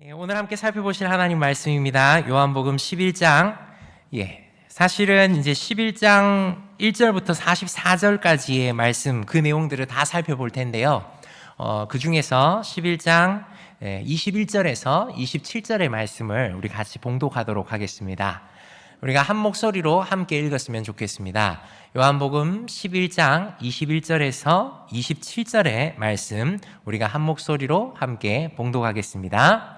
오늘 함께 살펴보실 하나님 말씀입니다. 요한복음 11장. 사실은 이제 11장 1절부터 44절까지의 말씀, 그 내용들을 다 살펴볼 텐데요. 그 중에서 11장 21절에서 27절의 말씀을 우리 같이 봉독하도록 하겠습니다. 우리가 한 목소리로 함께 읽었으면 좋겠습니다. 요한복음 11장 21절에서 27절의 말씀, 우리가 한 목소리로 함께 봉독하겠습니다.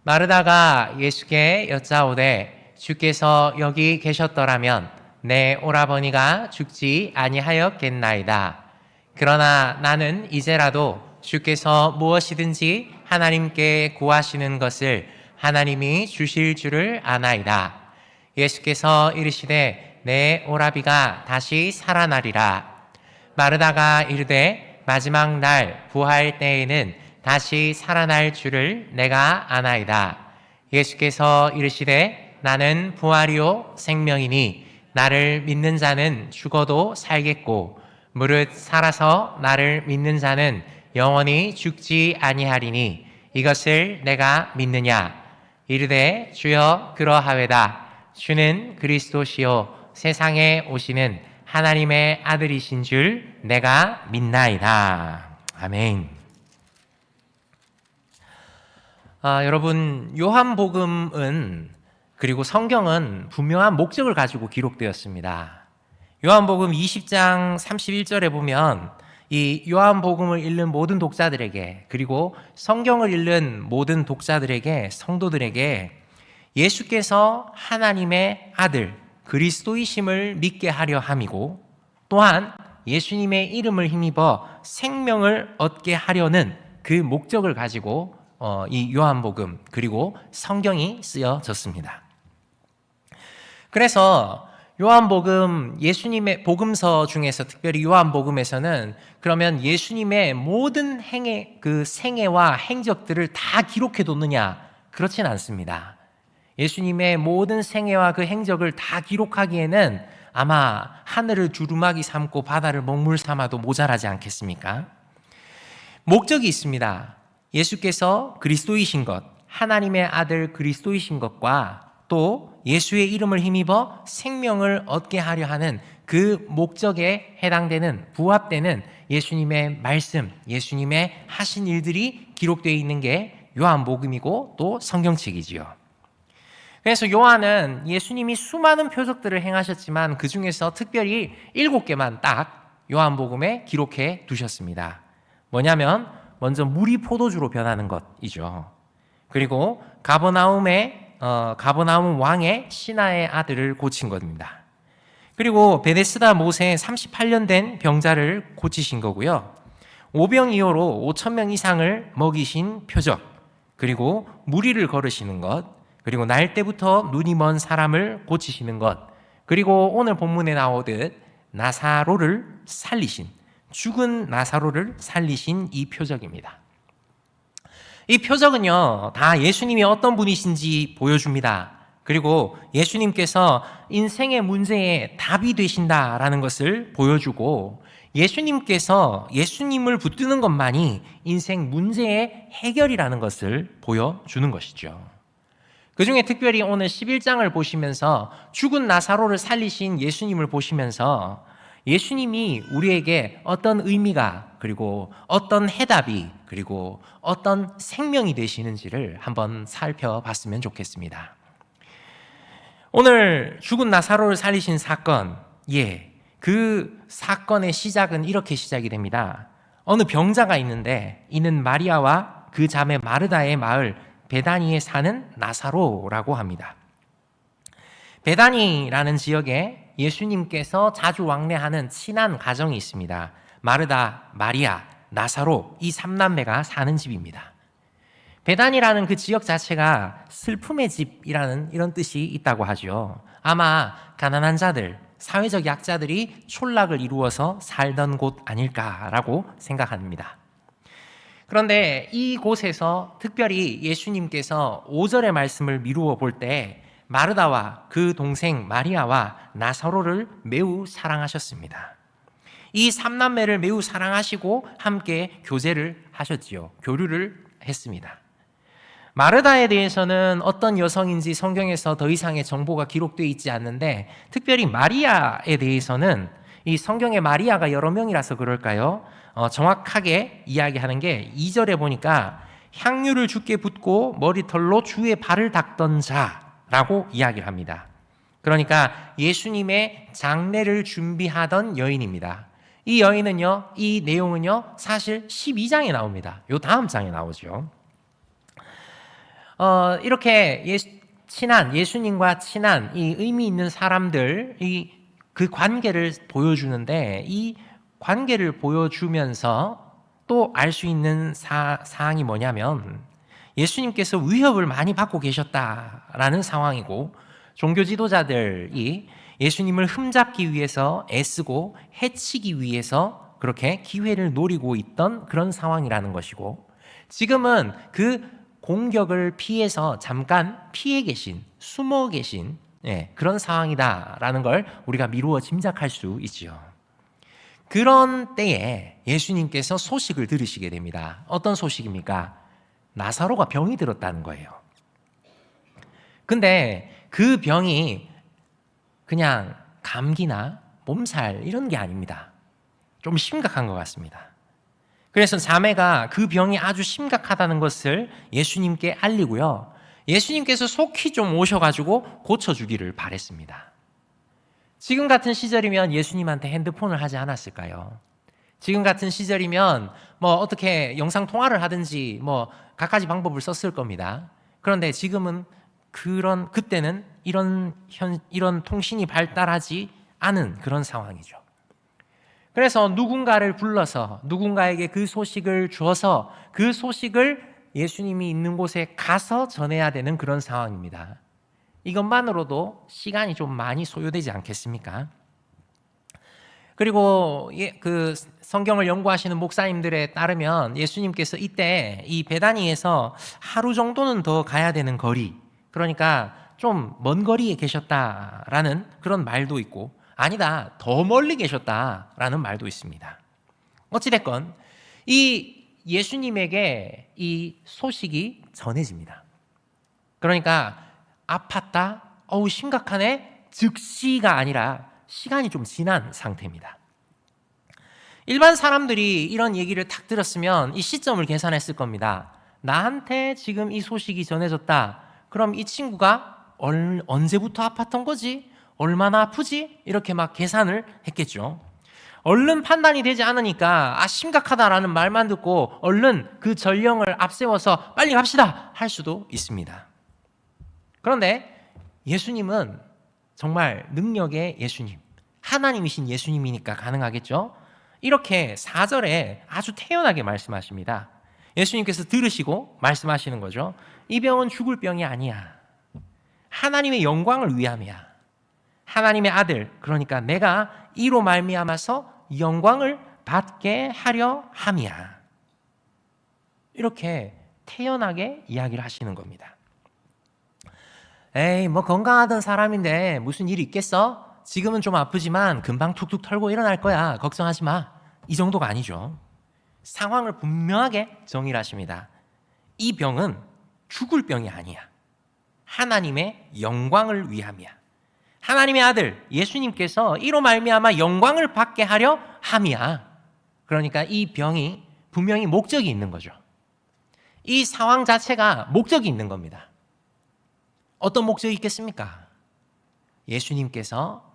마르다가 예수께 여짜오되 주께서 여기 계셨더라면 내 오라버니가 죽지 아니하였겠나이다. 그러나 나는 이제라도 주께서 무엇이든지 하나님께 구하시는 것을 하나님이 주실 줄을 아나이다. 예수께서 이르시되 내 오라비가 다시 살아나리라. 마르다가 이르되 마지막 날 부활 때에는 다시 살아날 줄을 내가 아나이다. 예수께서 이르시되 나는 부활이요 생명이니 나를 믿는 자는 죽어도 살겠고 무릇 살아서 나를 믿는 자는 영원히 죽지 아니하리니 이것을 내가 믿느냐. 이르되 주여 그러하외다. 주는 그리스도시요 세상에 오시는 하나님의 아들이신 줄 내가 믿나이다. 아멘. 여러분, 요한복음은, 그리고 성경은 분명한 목적을 가지고 기록되었습니다. 요한복음 20장 31절에 보면 이 요한복음을 읽는 모든 독자들에게, 그리고 성경을 읽는 모든 독자들에게, 성도들에게 예수께서 하나님의 아들 그리스도이심을 믿게 하려 함이고, 또한 예수님의 이름을 힘입어 생명을 얻게 하려는 그 목적을 가지고 이 요한복음 그리고 성경이 쓰여졌습니다. 그래서 요한복음, 예수님의 복음서 중에서 특별히 요한복음에서는 그러면 예수님의 모든 생애와 행적들을 다 기록해 뒀느냐? 그렇진 않습니다. 예수님의 모든 생애와 그 행적을 다 기록하기에는 아마 하늘을 두루마기 삼고 바다를 먹물 삼아도 모자라지 않겠습니까? 목적이 있습니다. 예수께서 그리스도이신 것, 하나님의 아들 그리스도이신 것과 또 예수의 이름을 힘입어 생명을 얻게 하려 하는 그 목적에 해당되는, 부합되는 예수님의 말씀, 예수님의 하신 일들이 기록되어 있는 게 요한복음이고 또 성경책이지요. 그래서 요한은 예수님이 수많은 표적들을 행하셨지만 그 중에서 특별히 7개만 딱 요한복음에 기록해 두셨습니다. 뭐냐면 먼저 물이 포도주로 변하는 것이죠. 그리고 가버나움 왕의 신하의 아들을 고친 겁니다. 그리고 베데스다 못에 38년 된 병자를 고치신 거고요. 오병이어로 5,000명 이상을 먹이신 표적, 그리고 무리를 걸으시는 것, 그리고 날 때부터 눈이 먼 사람을 고치시는 것, 그리고 오늘 본문에 나오듯 나사로를 살리신, 죽은 나사로를 살리신 이 표적입니다. 이 표적은요, 다 예수님이 어떤 분이신지 보여줍니다. 그리고 예수님께서 인생의 문제에 답이 되신다라는 것을 보여주고, 예수님께서 예수님을 붙드는 것만이 인생 문제의 해결이라는 것을 보여주는 것이죠. 그 중에 특별히 오늘 11장을 보시면서 죽은 나사로를 살리신 예수님을 보시면서 예수님이 우리에게 어떤 의미가, 그리고 어떤 해답이, 그리고 어떤 생명이 되시는지를 한번 살펴봤으면 좋겠습니다. 오늘 죽은 나사로를 살리신 사건, 그 사건의 시작은 이렇게 시작이 됩니다. 어느 병자가 있는데 이는 마리아와 그 자매 마르다의 마을 베다니에 사는 나사로라고 합니다. 베다니라는 지역에 예수님께서 자주 왕래하는 친한 가정이 있습니다. 마르다, 마리아, 나사로, 이 3남매가 사는 집입니다. 베다니라는 그 지역 자체가 슬픔의 집이라는 이런 뜻이 있다고 하죠. 아마 가난한 자들, 사회적 약자들이 촌락을 이루어서 살던 곳 아닐까라고 생각합니다. 그런데 이곳에서 특별히 예수님께서 5절의 말씀을 미루어 볼 때 마르다와 그 동생 마리아와 나사로를 매우 사랑하셨습니다. 이 3남매를 매우 사랑하시고 함께 교제를 하셨지요. 교류를 했습니다. 마르다에 대해서는 어떤 여성인지 성경에서 더 이상의 정보가 기록되어 있지 않는데, 특별히 마리아에 대해서는 이 성경에 마리아가 여러 명이라서 그럴까요? 정확하게 이야기하는 게 2절에 보니까 향유를 주께 붓고 머리털로 주의 발을 닦던 자라고 이야기를 합니다. 그러니까 예수님의 장례를 준비하던 여인입니다. 이 여인은요, 이 내용은요, 사실 12장에 나옵니다. 요 다음 장에 나오죠. 이렇게 예수님과 친한 이 의미 있는 사람들, 그 관계를 보여주는데, 이 관계를 보여주면서 또 알 수 있는 사항이 뭐냐면, 예수님께서 위협을 많이 받고 계셨다라는 상황이고, 종교 지도자들이 예수님을 흠잡기 위해서 애쓰고 해치기 위해서 그렇게 기회를 노리고 있던 그런 상황이라는 것이고, 지금은 그 공격을 피해서 잠깐 피해 계신, 숨어 계신 그런 상황이다라는 걸 우리가 미루어 짐작할 수 있지요. 그런 때에 예수님께서 소식을 들으시게 됩니다. 어떤 소식입니까? 나사로가 병이 들었다는 거예요. 근데 그 병이 그냥 감기나 몸살 이런 게 아닙니다. 좀 심각한 것 같습니다. 그래서 자매가 그 병이 아주 심각하다는 것을 예수님께 알리고요, 예수님께서 속히 좀 오셔가지고 고쳐주기를 바랬습니다. 지금 같은 시절이면 예수님한테 핸드폰을 하지 않았을까요? 지금 같은 시절이면 뭐 어떻게 영상 통화를 하든지 뭐 갖가지 방법을 썼을 겁니다. 그런데 지금은 그때는 이런 통신이 발달하지 않은 그런 상황이죠. 그래서 누군가를 불러서 누군가에게 그 소식을 주어서 그 소식을 예수님이 있는 곳에 가서 전해야 되는 그런 상황입니다. 이것만으로도 시간이 좀 많이 소요되지 않겠습니까? 그리고 그 성경을 연구하시는 목사님들에 따르면 예수님께서 이때 이 베다니에서 하루 정도는 더 가야 되는 거리, 그러니까 좀 먼 거리에 계셨다라는 그런 말도 있고, 아니다, 더 멀리 계셨다라는 말도 있습니다. 어찌됐건 이 예수님에게 이 소식이 전해집니다. 그러니까 아팠다, 어우 심각하네, 즉시가 아니라 시간이 좀 지난 상태입니다. 일반 사람들이 이런 얘기를 탁 들었으면 이 시점을 계산했을 겁니다. 나한테 지금 이 소식이 전해졌다. 그럼 이 친구가 언제부터 아팠던 거지? 얼마나 아프지? 이렇게 막 계산을 했겠죠. 얼른 판단이 되지 않으니까 심각하다라는 말만 듣고 얼른 그 전령을 앞세워서 빨리 갑시다 할 수도 있습니다. 그런데 예수님은 정말 능력의 예수님, 하나님이신 예수님이니까 가능하겠죠. 이렇게 4절에 아주 태연하게 말씀하십니다. 예수님께서 들으시고 말씀하시는 거죠. 이 병은 죽을 병이 아니야. 하나님의 영광을 위함이야. 하나님의 아들, 그러니까 내가 이로 말미암아서 영광을 받게 하려 함이야. 이렇게 태연하게 이야기를 하시는 겁니다. 에이, 뭐 건강하던 사람인데 무슨 일이 있겠어? 지금은 좀 아프지만 금방 툭툭 털고 일어날 거야. 걱정하지 마. 이 정도가 아니죠. 상황을 분명하게 정의를 하십니다. 이 병은 죽을 병이 아니야. 하나님의 영광을 위함이야. 하나님의 아들 예수님께서 이로 말미암아 영광을 받게 하려 함이야. 그러니까 이 병이 분명히 목적이 있는 거죠. 이 상황 자체가 목적이 있는 겁니다. 어떤 목적이 있겠습니까? 예수님께서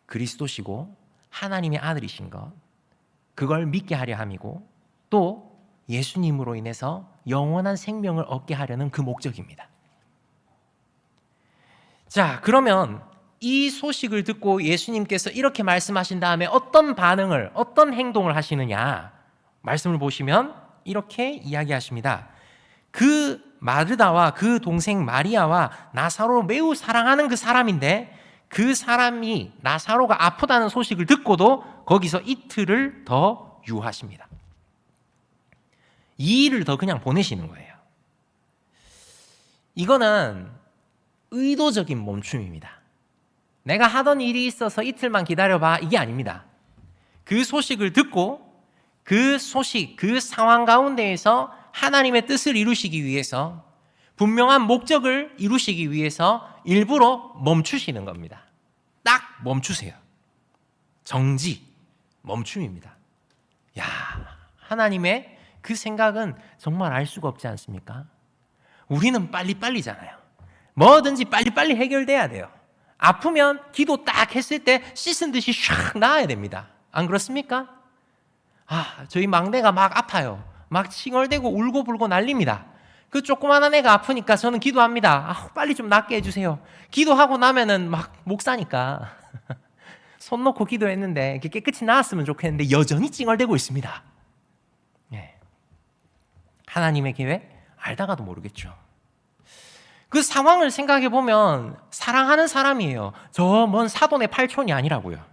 그리스도시고 하나님의 아들이신 것, 그걸 믿게 하려 함이고, 또 예수님으로 인해서 영원한 생명을 얻게 하려는 그 목적입니다. 자, 그러면 이 소식을 듣고 예수님께서 이렇게 말씀하신 다음에 어떤 반응을, 어떤 행동을 하시느냐, 말씀을 보시면 이렇게 이야기하십니다. 그 마르다와 그 동생 마리아와 나사로를 매우 사랑하는 그 사람인데, 그 사람이 나사로가 아프다는 소식을 듣고도 거기서 이틀을 더 유하십니다. 2일을 더 그냥 보내시는 거예요. 이거는 의도적인 멈춤입니다. 내가 하던 일이 있어서 이틀만 기다려봐, 이게 아닙니다. 그 소식을 듣고 그 소식, 그 상황 가운데에서 하나님의 뜻을 이루시기 위해서 분명한 목적을 이루시기 위해서 일부러 멈추시는 겁니다. 딱 멈추세요. 정지, 멈춤입니다. 야, 하나님의 그 생각은 정말 알 수가 없지 않습니까? 우리는 빨리빨리잖아요. 뭐든지 빨리빨리 해결돼야 돼요. 아프면 기도 딱 했을 때 씻은 듯이 샥 나아야 됩니다. 안 그렇습니까? 저희 막내가 막 아파요. 막 칭얼대고 울고불고 난립니다. 그 조그마한 애가 아프니까 저는 기도합니다. 빨리 좀 낫게 해주세요. 기도하고 나면은 막 목사니까 손 놓고 기도했는데 깨끗이 나았으면 좋겠는데 여전히 찡얼대고 있습니다. 예. 하나님의 계획 알다가도 모르겠죠. 그 상황을 생각해 보면 사랑하는 사람이에요. 저 먼 사돈의 팔촌이 아니라고요.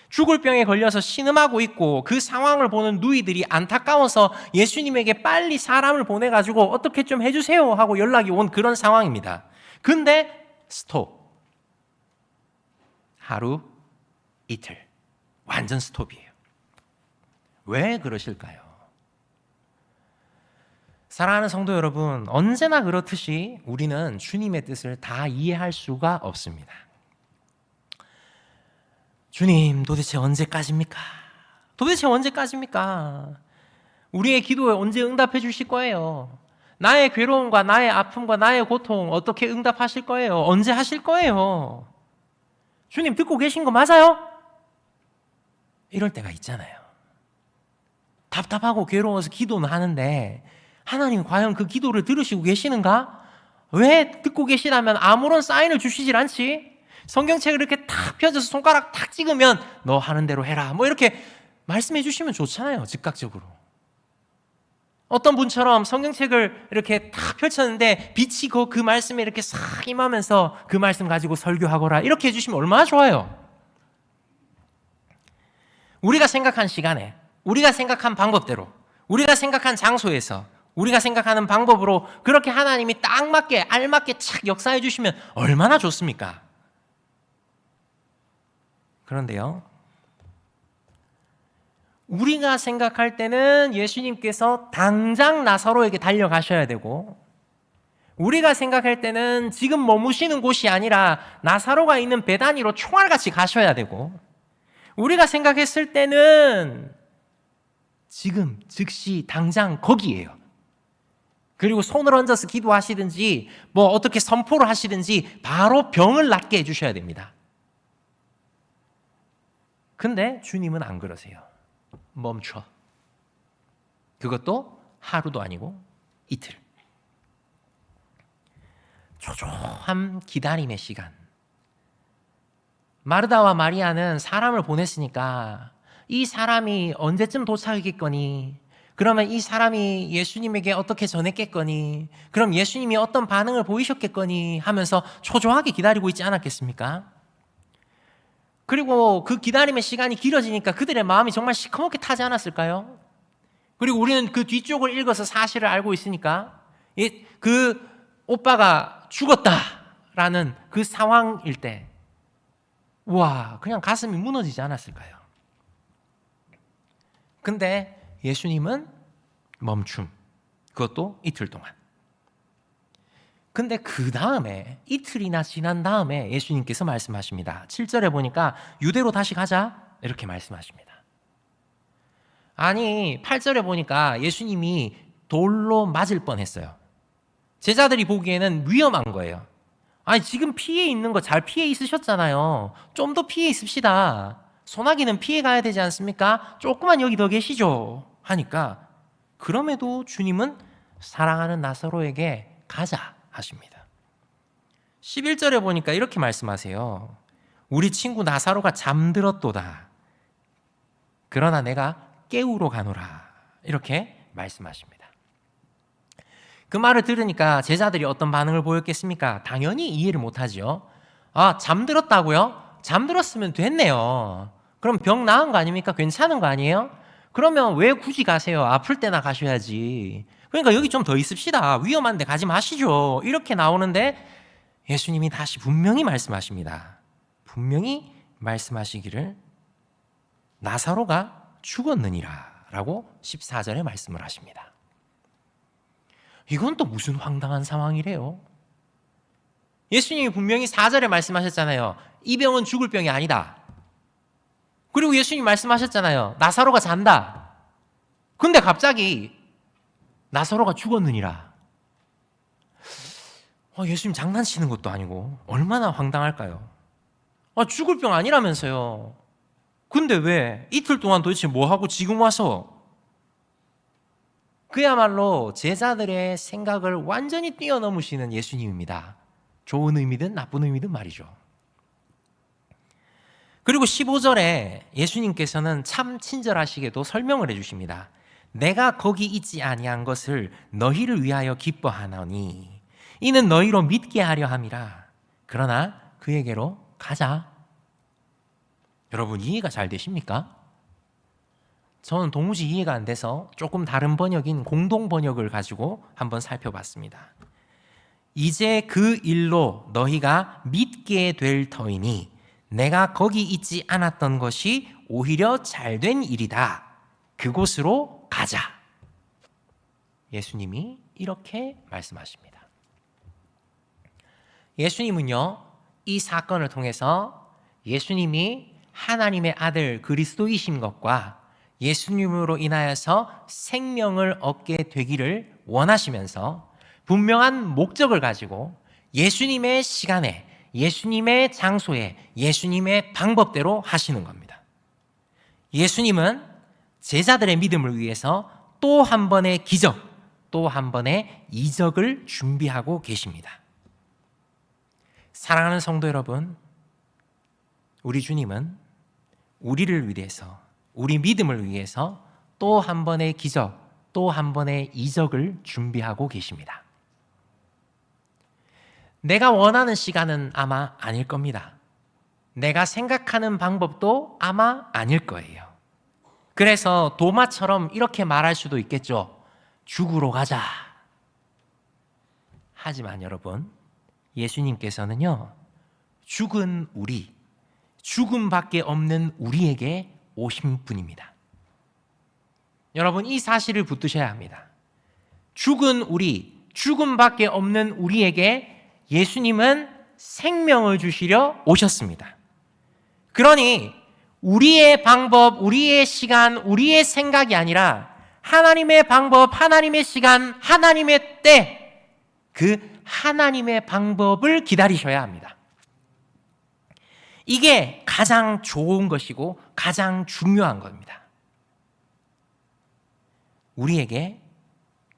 죽을 병에 걸려서 신음하고 있고 그 상황을 보는 누이들이 안타까워서 예수님에게 빨리 사람을 보내가지고 어떻게 좀 해주세요 하고 연락이 온 그런 상황입니다. 근데 스톱. 하루, 이틀. 완전 스톱이에요. 왜 그러실까요? 사랑하는 성도 여러분, 언제나 그렇듯이 우리는 주님의 뜻을 다 이해할 수가 없습니다. 주님, 도대체 언제까지입니까? 도대체 언제까지입니까? 우리의 기도에 언제 응답해 주실 거예요? 나의 괴로움과 나의 아픔과 나의 고통 어떻게 응답하실 거예요? 언제 하실 거예요? 주님 듣고 계신 거 맞아요? 이럴 때가 있잖아요. 답답하고 괴로워서 기도는 하는데 하나님 과연 그 기도를 들으시고 계시는가? 왜 듣고 계시다면 아무런 사인을 주시질 않지? 성경책을 이렇게 탁 펴져서 손가락 탁 찍으면 너 하는 대로 해라 뭐 이렇게 말씀해 주시면 좋잖아요. 즉각적으로. 어떤 분처럼 성경책을 이렇게 탁 펼쳤는데 빛이 그 말씀에 이렇게 싹 임하면서 그 말씀 가지고 설교하거라 이렇게 해주시면 얼마나 좋아요. 우리가 생각한 시간에 우리가 생각한 방법대로 우리가 생각한 장소에서 우리가 생각하는 방법으로 그렇게 하나님이 딱 맞게 알맞게 착 역사해 주시면 얼마나 좋습니까? 그런데요, 우리가 생각할 때는 예수님께서 당장 나사로에게 달려가셔야 되고 우리가 생각할 때는 지금 머무시는 곳이 아니라 나사로가 있는 베다니로 총알같이 가셔야 되고 우리가 생각했을 때는 지금 즉시 당장 거기에요. 그리고 손을 얹어서 기도하시든지 뭐 어떻게 선포를 하시든지 바로 병을 낫게 해주셔야 됩니다. 근데 주님은 안 그러세요. 멈춰. 그것도 하루도 아니고 이틀. 초조한 기다림의 시간. 마르다와 마리아는 사람을 보냈으니까 이 사람이 언제쯤 도착하겠거니, 그러면 이 사람이 예수님에게 어떻게 전했겠거니, 그럼 예수님이 어떤 반응을 보이셨겠거니 하면서 초조하게 기다리고 있지 않았겠습니까? 그리고 그 기다림의 시간이 길어지니까 그들의 마음이 정말 시커멓게 타지 않았을까요? 그리고 우리는 그 뒤쪽을 읽어서 사실을 알고 있으니까 그 오빠가 죽었다라는 그 상황일 때 와, 그냥 가슴이 무너지지 않았을까요? 근데 예수님은 멈춤. 그것도 이틀 동안. 근데 그 다음에 이틀이나 지난 다음에 예수님께서 말씀하십니다. 7절에 보니까 유대로 다시 가자 이렇게 말씀하십니다. 아니 8절에 보니까 예수님이 돌로 맞을 뻔했어요. 제자들이 보기에는 위험한 거예요. 아니 지금 피해 있는 거 잘 피해 있으셨잖아요. 좀 더 피해 있읍시다. 소나기는 피해 가야 되지 않습니까? 조금만 여기 더 계시죠 하니까 그럼에도 주님은 사랑하는 나사로에게 가자 하십니다. 11절에 보니까 이렇게 말씀하세요. 우리 친구 나사로가 잠들었도다. 그러나 내가 깨우러 가노라. 이렇게 말씀하십니다. 그 말을 들으니까 제자들이 어떤 반응을 보였겠습니까? 당연히 이해를 못하죠. 잠들었다고요? 잠들었으면 됐네요. 그럼 병 나은 거 아닙니까? 괜찮은 거 아니에요? 그러면 왜 굳이 가세요? 아플 때나 가셔야지. 그러니까 여기 좀 더 있읍시다. 위험한데 가지 마시죠. 이렇게 나오는데 예수님이 다시 분명히 말씀하십니다. 분명히 말씀하시기를 나사로가 죽었느니라 라고 14절에 말씀을 하십니다. 이건 또 무슨 황당한 상황이래요. 예수님이 분명히 4절에 말씀하셨잖아요. 이 병은 죽을 병이 아니다. 그리고 예수님 말씀하셨잖아요. 나사로가 잔다. 근데 갑자기 나사로가 죽었느니라. 예수님 장난치는 것도 아니고 얼마나 황당할까요? 죽을 병 아니라면서요. 근데 왜 이틀 동안 도대체 뭐하고 지금 와서? 그야말로 제자들의 생각을 완전히 뛰어넘으시는 예수님입니다. 좋은 의미든 나쁜 의미든 말이죠. 그리고 15절에 예수님께서는 참 친절하시게도 설명을 해주십니다. 내가 거기 있지 아니한 것을 너희를 위하여 기뻐하노니 이는 너희로 믿게 하려 함이라. 그러나 그에게로 가자. 여러분 이해가 잘 되십니까? 저는 도무지 이해가 안 돼서 조금 다른 번역인 공동 번역을 가지고 한번 살펴봤습니다. 이제 그 일로 너희가 믿게 될 터이니 내가 거기 있지 않았던 것이 오히려 잘된 일이다. 그곳으로 가자. 예수님이 이렇게 말씀하십니다. 예수님은요, 이 사건을 통해서 예수님이 하나님의 아들 그리스도이신 것과 예수님으로 인하여서 생명을 얻게 되기를 원하시면서 분명한 목적을 가지고 예수님의 시간에, 예수님의 장소에, 예수님의 방법대로 하시는 겁니다. 예수님은 제자들의 믿음을 위해서 또 한 번의 기적, 또 한 번의 이적을 준비하고 계십니다. 사랑하는 성도 여러분, 우리 주님은 우리를 위해서, 우리 믿음을 위해서 또 한 번의 기적, 또 한 번의 이적을 준비하고 계십니다. 내가 원하는 시간은 아마 아닐 겁니다. 내가 생각하는 방법도 아마 아닐 거예요. 그래서 도마처럼 이렇게 말할 수도 있겠죠. 죽으러 가자. 하지만 여러분, 예수님께서는요, 죽은 우리, 죽음밖에 없는 우리에게 오신 분입니다. 여러분, 이 사실을 붙드셔야 합니다. 죽은 우리, 죽음밖에 없는 우리에게 예수님은 생명을 주시려 오셨습니다. 그러니 우리의 방법, 우리의 시간, 우리의 생각이 아니라 하나님의 방법, 하나님의 시간, 하나님의 때, 그 하나님의 방법을 기다리셔야 합니다. 이게 가장 좋은 것이고 가장 중요한 겁니다. 우리에게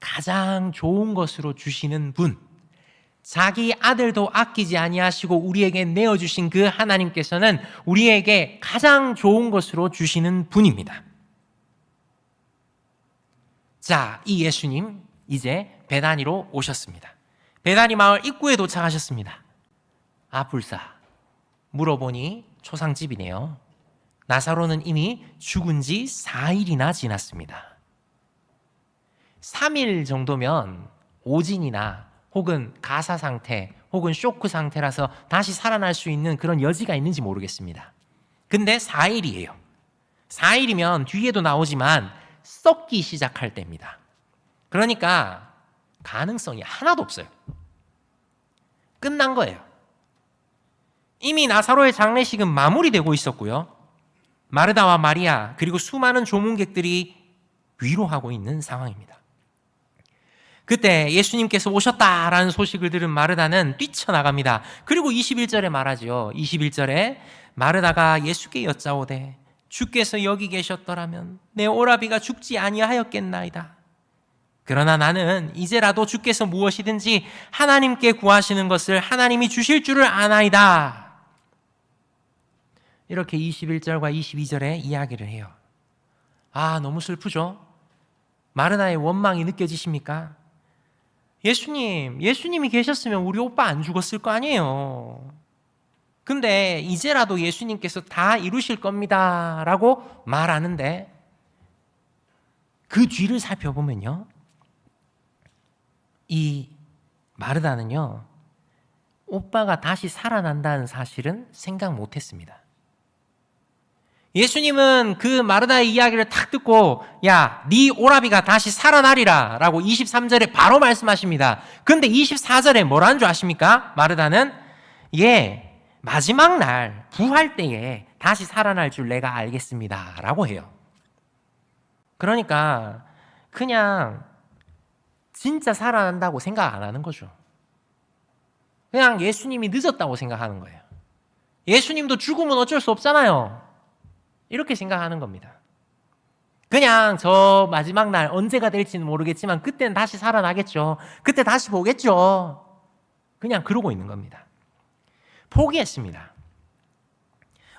가장 좋은 것으로 주시는 분, 자기 아들도 아끼지 아니하시고 우리에게 내어주신 그 하나님께서는 우리에게 가장 좋은 것으로 주시는 분입니다. 자, 이 예수님 이제 베다니로 오셨습니다. 베다니 마을 입구에 도착하셨습니다. 불사. 물어보니 초상집이네요. 나사로는 이미 죽은 지 4일이나 지났습니다. 3일 정도면 오진이나 혹은 가사 상태 혹은 쇼크 상태라서 다시 살아날 수 있는 그런 여지가 있는지 모르겠습니다. 근데 4일이에요. 4일이면 뒤에도 나오지만 썩기 시작할 때입니다. 그러니까 가능성이 하나도 없어요. 끝난 거예요. 이미 나사로의 장례식은 마무리되고 있었고요. 마르다와 마리아 그리고 수많은 조문객들이 위로하고 있는 상황입니다. 그때 예수님께서 오셨다라는 소식을 들은 마르다는 뛰쳐나갑니다. 그리고 21절에 말하죠. 21절에 마르다가 예수께 여짜오되 주께서 여기 계셨더라면 내 오라비가 죽지 아니하였겠나이다. 그러나 나는 이제라도 주께서 무엇이든지 하나님께 구하시는 것을 하나님이 주실 줄을 아나이다. 이렇게 21절과 22절에 이야기를 해요. 너무 슬프죠? 마르다의 원망이 느껴지십니까? 예수님이 계셨으면 우리 오빠 안 죽었을 거 아니에요. 근데 이제라도 예수님께서 다 이루실 겁니다 라고 말하는데 그 뒤를 살펴보면요, 이 마르다는요, 오빠가 다시 살아난다는 사실은 생각 못했습니다. 예수님은 그 마르다의 이야기를 탁 듣고 야, 네 오라비가 다시 살아나리라 라고 23절에 바로 말씀하십니다. 근데 24절에 뭐라는 줄 아십니까? 마르다는 예, 마지막 날 부활 때에 다시 살아날 줄 내가 알겠습니다 라고 해요. 그러니까 그냥 진짜 살아난다고 생각 안 하는 거죠. 그냥 예수님이 늦었다고 생각하는 거예요. 예수님도 죽으면 어쩔 수 없잖아요. 이렇게 생각하는 겁니다. 그냥 저 마지막 날 언제가 될지는 모르겠지만 그때는 다시 살아나겠죠. 그때 다시 보겠죠. 그냥 그러고 있는 겁니다. 포기했습니다.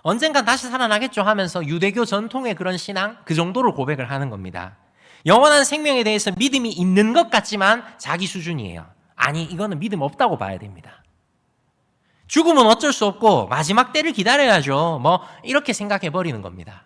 언젠간 다시 살아나겠죠 하면서 유대교 전통의 그런 신앙, 그 정도를 고백을 하는 겁니다. 영원한 생명에 대해서 믿음이 있는 것 같지만 자기 수준이에요. 아니, 이거는 믿음 없다고 봐야 됩니다. 죽으면 어쩔 수 없고 마지막 때를 기다려야죠. 뭐 이렇게 생각해 버리는 겁니다.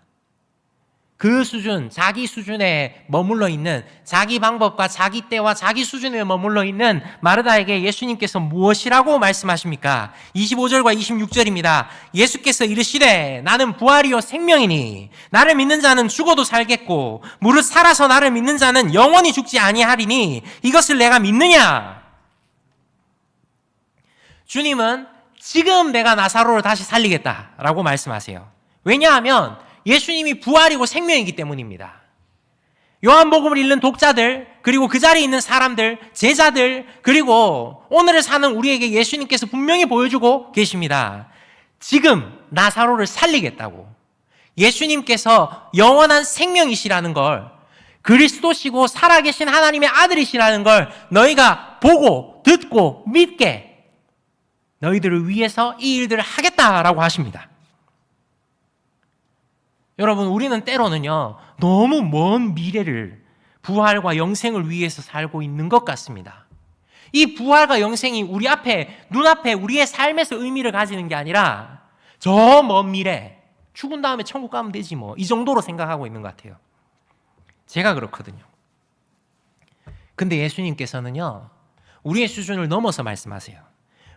그 수준, 자기 수준에 머물러 있는, 자기 방법과 자기 때와 자기 수준에 머물러 있는 마르다에게 예수님께서 무엇이라고 말씀하십니까? 25절과 26절입니다. 예수께서 이르시되 나는 부활이요 생명이니 나를 믿는 자는 죽어도 살겠고 무릇 살아서 나를 믿는 자는 영원히 죽지 아니하리니 이것을 내가 믿느냐? 주님은 지금 내가 나사로를 다시 살리겠다라고 말씀하세요. 왜냐하면 예수님이 부활이고 생명이기 때문입니다. 요한복음을 읽는 독자들, 그리고 그 자리에 있는 사람들, 제자들, 그리고 오늘을 사는 우리에게 예수님께서 분명히 보여주고 계십니다. 지금 나사로를 살리겠다고. 예수님께서 영원한 생명이시라는 걸, 그리스도시고 살아계신 하나님의 아들이시라는 걸 너희가 보고 듣고 믿게 너희들을 위해서 이 일들을 하겠다라고 하십니다. 여러분, 우리는 때로는요, 너무 먼 미래를 부활과 영생을 위해서 살고 있는 것 같습니다. 이 부활과 영생이 우리 앞에, 눈앞에 우리의 삶에서 의미를 가지는 게 아니라 저 먼 미래, 죽은 다음에 천국 가면 되지 뭐, 이 정도로 생각하고 있는 것 같아요. 제가 그렇거든요. 근데 예수님께서는요, 우리의 수준을 넘어서 말씀하세요.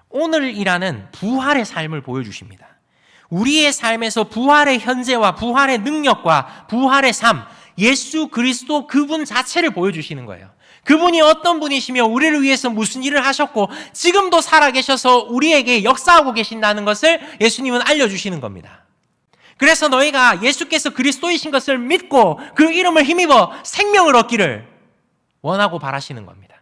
오늘이라는 부활의 삶을 보여주십니다. 우리의 삶에서 부활의 현재와 부활의 능력과 부활의 삶, 예수 그리스도 그분 자체를 보여주시는 거예요. 그분이 어떤 분이시며 우리를 위해서 무슨 일을 하셨고 지금도 살아계셔서 우리에게 역사하고 계신다는 것을 예수님은 알려주시는 겁니다. 그래서 너희가 예수께서 그리스도이신 것을 믿고 그 이름을 힘입어 생명을 얻기를 원하고 바라시는 겁니다.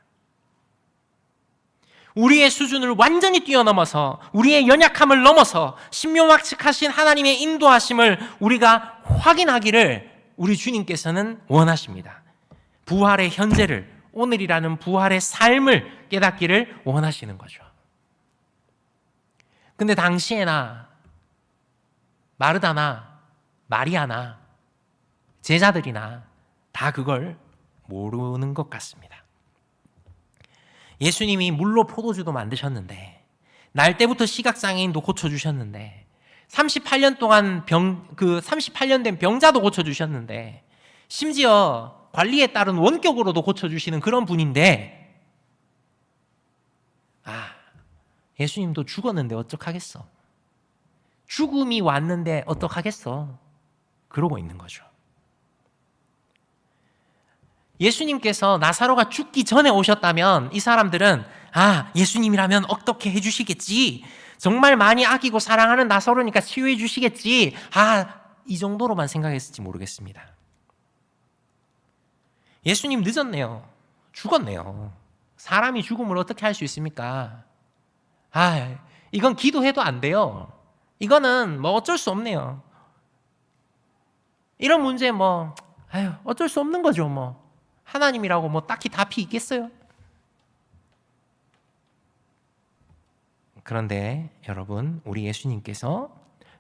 우리의 수준을 완전히 뛰어넘어서 우리의 연약함을 넘어서 신묘막측하신 하나님의 인도하심을 우리가 확인하기를 우리 주님께서는 원하십니다. 부활의 현재를, 오늘이라는 부활의 삶을 깨닫기를 원하시는 거죠. 근데 당시에나 마르다나 마리아나 제자들이나 다 그걸 모르는 것 같습니다. 예수님이 물로 포도주도 만드셨는데, 날 때부터 시각장애인도 고쳐주셨는데, 38년 동안 38년 된 병자도 고쳐주셨는데, 심지어 관리에 따른 원격으로도 고쳐주시는 그런 분인데, 예수님도 죽었는데 어떡하겠어? 죽음이 왔는데 어떡하겠어? 그러고 있는 거죠. 예수님께서 나사로가 죽기 전에 오셨다면 이 사람들은 예수님이라면 어떻게 해주시겠지, 정말 많이 아끼고 사랑하는 나사로니까 치유해 주시겠지, 이 정도로만 생각했을지 모르겠습니다. 예수님 늦었네요. 죽었네요. 사람이 죽음을 어떻게 할 수 있습니까? 이건 기도해도 안 돼요. 이거는 뭐 어쩔 수 없네요. 이런 문제 어쩔 수 없는 거죠 뭐. 하나님이라고 딱히 답이 있겠어요? 그런데 여러분, 우리 예수님께서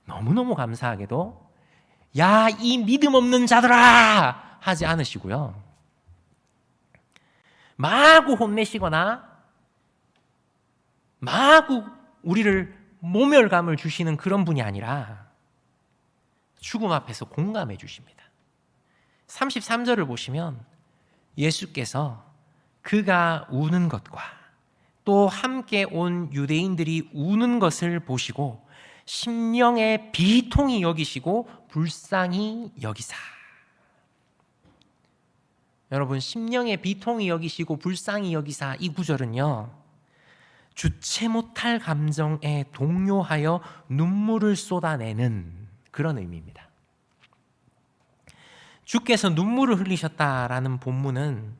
너무너무 감사하게도 이 믿음 없는 자들아 하지 않으시고요, 마구 혼내시거나 마구 우리를 모멸감을 주시는 그런 분이 아니라 죽음 앞에서 공감해 주십니다. 33절을 보시면 예수께서 그가 우는 것과 또 함께 온 유대인들이 우는 것을 보시고 심령의 비통히 여기시고 불쌍히 여기사. 여러분, 심령의 비통히 여기시고 불쌍히 여기사, 이 구절은요, 주체 못할 감정에 동요하여 눈물을 쏟아내는 그런 의미입니다. 주께서 눈물을 흘리셨다라는 본문은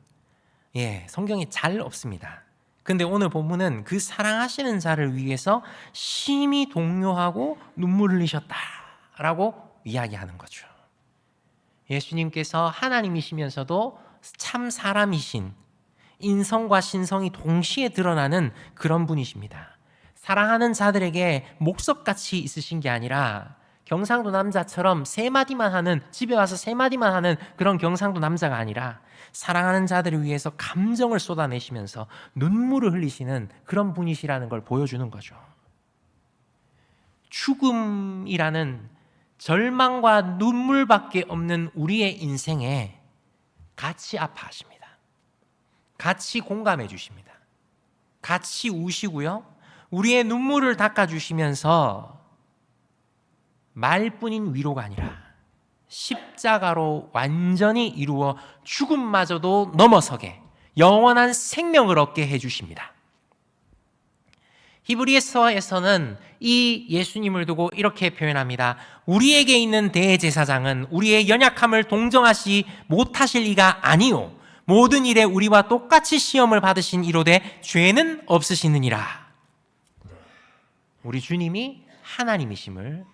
성경에 잘 없습니다. 근데 오늘 본문은 그 사랑하시는 자를 위해서 심히 동요하고 눈물 흘리셨다라고 이야기하는 거죠. 예수님께서 하나님이시면서도 참 사람이신, 인성과 신성이 동시에 드러나는 그런 분이십니다. 사랑하는 자들에게 목석같이 있으신 게 아니라 경상도 남자처럼 집에 와서 세 마디만 하는 그런 경상도 남자가 아니라 사랑하는 자들을 위해서 감정을 쏟아내시면서 눈물을 흘리시는 그런 분이시라는 걸 보여주는 거죠. 죽음이라는 절망과 눈물밖에 없는 우리의 인생에 같이 아파하십니다. 같이 공감해 주십니다. 같이 우시고요, 우리의 눈물을 닦아주시면서 말뿐인 위로가 아니라 십자가로 완전히 이루어 죽음마저도 넘어서게 영원한 생명을 얻게 해주십니다. 히브리서에서는 이 예수님을 두고 이렇게 표현합니다. 우리에게 있는 대제사장은 우리의 연약함을 동정하시 못하실 이가 아니요 모든 일에 우리와 똑같이 시험을 받으신 이로되 죄는 없으시느니라. 우리 주님이 하나님이심을,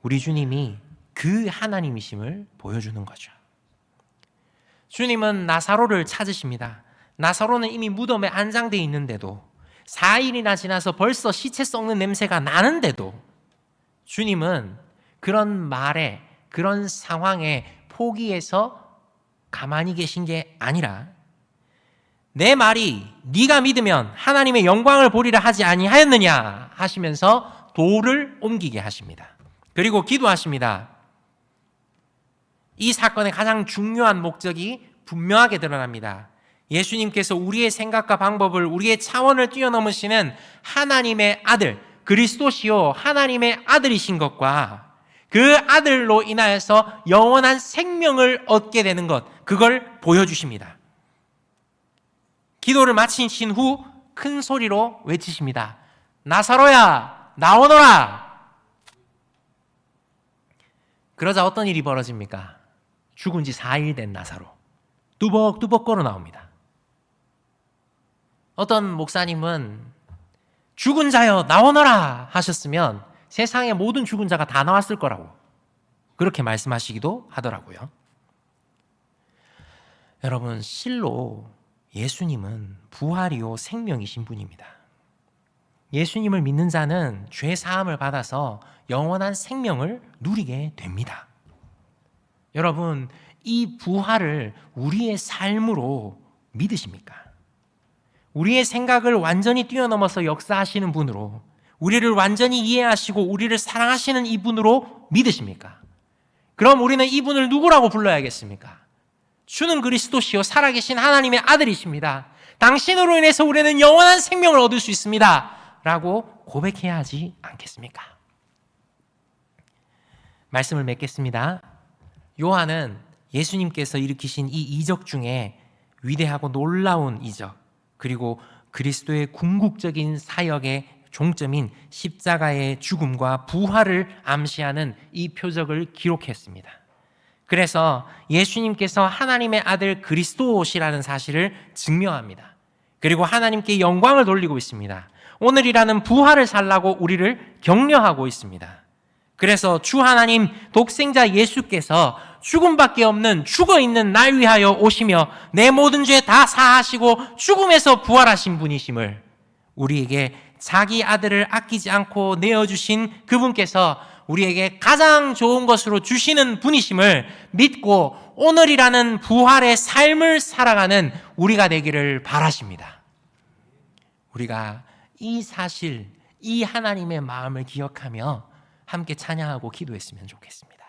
우리 주님이 그 하나님이심을 보여주는 거죠. 주님은 나사로를 찾으십니다. 나사로는 이미 무덤에 안장되어 있는데도 4일이나 지나서 벌써 시체 썩는 냄새가 나는데도 주님은 그런 말에, 그런 상황에 포기해서 가만히 계신 게 아니라 내 말이 네가 믿으면 하나님의 영광을 보리라 하지 아니하였느냐 하시면서 돌을 옮기게 하십니다. 그리고 기도하십니다. 이 사건의 가장 중요한 목적이 분명하게 드러납니다. 예수님께서 우리의 생각과 방법을, 우리의 차원을 뛰어넘으시는 하나님의 아들, 그리스도시요 하나님의 아들이신 것과 그 아들로 인하여서 영원한 생명을 얻게 되는 것, 그걸 보여주십니다. 기도를 마치신 후 큰 소리로 외치십니다. 나사로야, 나오너라! 그러자 어떤 일이 벌어집니까? 죽은 지 4일 된 나사로 뚜벅뚜벅 걸어 나옵니다. 어떤 목사님은 죽은 자여 나오너라 하셨으면 세상의 모든 죽은 자가 다 나왔을 거라고 그렇게 말씀하시기도 하더라고요. 여러분, 실로 예수님은 부활이요 생명이신 분입니다. 예수님을 믿는 자는 죄 사함을 받아서 영원한 생명을 누리게 됩니다. 여러분, 이 부활을 우리의 삶으로 믿으십니까? 우리의 생각을 완전히 뛰어넘어서 역사하시는 분으로, 우리를 완전히 이해하시고 우리를 사랑하시는 이분으로 믿으십니까? 그럼 우리는 이분을 누구라고 불러야겠습니까? 주는 그리스도시요 살아계신 하나님의 아들이십니다. 당신으로 인해서 우리는 영원한 생명을 얻을 수 있습니다 라고 고백해야 하지 않겠습니까? 말씀을 맺겠습니다. 요한은 예수님께서 일으키신 이 이적 중에 위대하고 놀라운 이적, 그리고 그리스도의 궁극적인 사역의 종점인 십자가의 죽음과 부활을 암시하는 이 표적을 기록했습니다. 그래서 예수님께서 하나님의 아들 그리스도시라는 사실을 증명합니다. 그리고 하나님께 영광을 돌리고 있습니다. 오늘이라는 부활을 살라고 우리를 격려하고 있습니다. 그래서 주 하나님 독생자 예수께서 죽음밖에 없는 죽어있는 날 위하여 오시며 내 모든 죄 다 사하시고 죽음에서 부활하신 분이심을, 우리에게 자기 아들을 아끼지 않고 내어주신 그분께서 우리에게 가장 좋은 것으로 주시는 분이심을 믿고 오늘이라는 부활의 삶을 살아가는 우리가 되기를 바라십니다. 우리가 이 사실, 이 하나님의 마음을 기억하며 함께 찬양하고 기도했으면 좋겠습니다.